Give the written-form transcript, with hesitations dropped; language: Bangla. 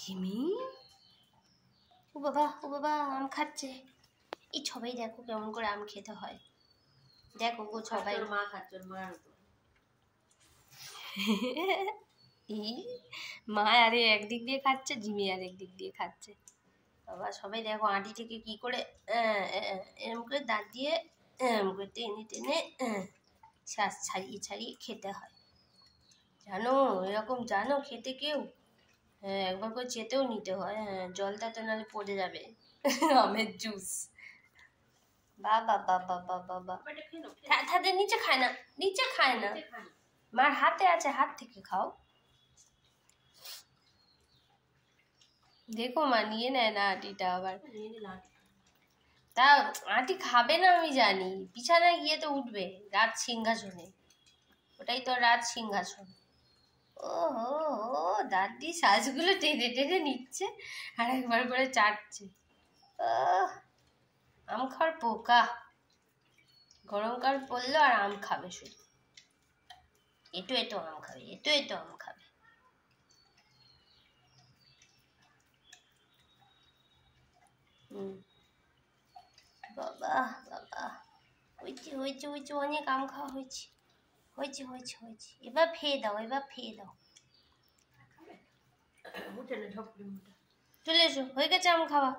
ঝিমি ও বাবা আম খাচ্ছে। এই সবাই দেখো কেমন করে আম খেতে হয়, দেখো গো সবাই। মা খাচ্ছে, মার মা আরে একদিক দিয়ে খাচ্ছে, ঝিমি আর একদিক দিয়ে খাচ্ছে। বাবা সবাই দেখো আঁটি থেকে কি করে এরম করে দাঁত দিয়ে এরম করে টেনে টেনে শ্বাস ছাড়িয়ে ছাড়িয়ে খেতে হয়, জানো? এরকম জানো খেতে কেউ? হ্যাঁ, একবার করে চেতেও নিতে হয়। হ্যাঁ, জলটা তো নাহলে পড়ে যাবে। আমের জুস, বাবা বাবা বাবা বাবা। হাতের নিচে খায় না, নিচে খায় না, মার হাতে আছে, হাত থেকে খাও। দেখো মা নিয়ে নেয় না আটিটা আবার। তা আটি খাবে না আমি জানি, বিছানায় গিয়ে তো উঠবে রাজ সিংহাসনে, ওটাই তো রাজ সিংহাসন। ও হো হো, দাঁত দিয়ে শ্বাসগুলো টেনে টেনে নিচ্ছে আর একবার করে চাটছে। আম খাওয়ার পোকা, গরমকাল পড়লো আর আম খাবে শুধু, এটো আম খাবে, এটো আম খাবে। বাবা বাবা, হয়েছে হয়েছে হয়েছে, অনেক আম খাওয়া হয়েছে, হয়েছে হয়েছে হয়েছে। এবার খেয়ে দাও, এবার খেয়ে দাও। চলে এসো, হয়ে গেছে আম খাওয়া।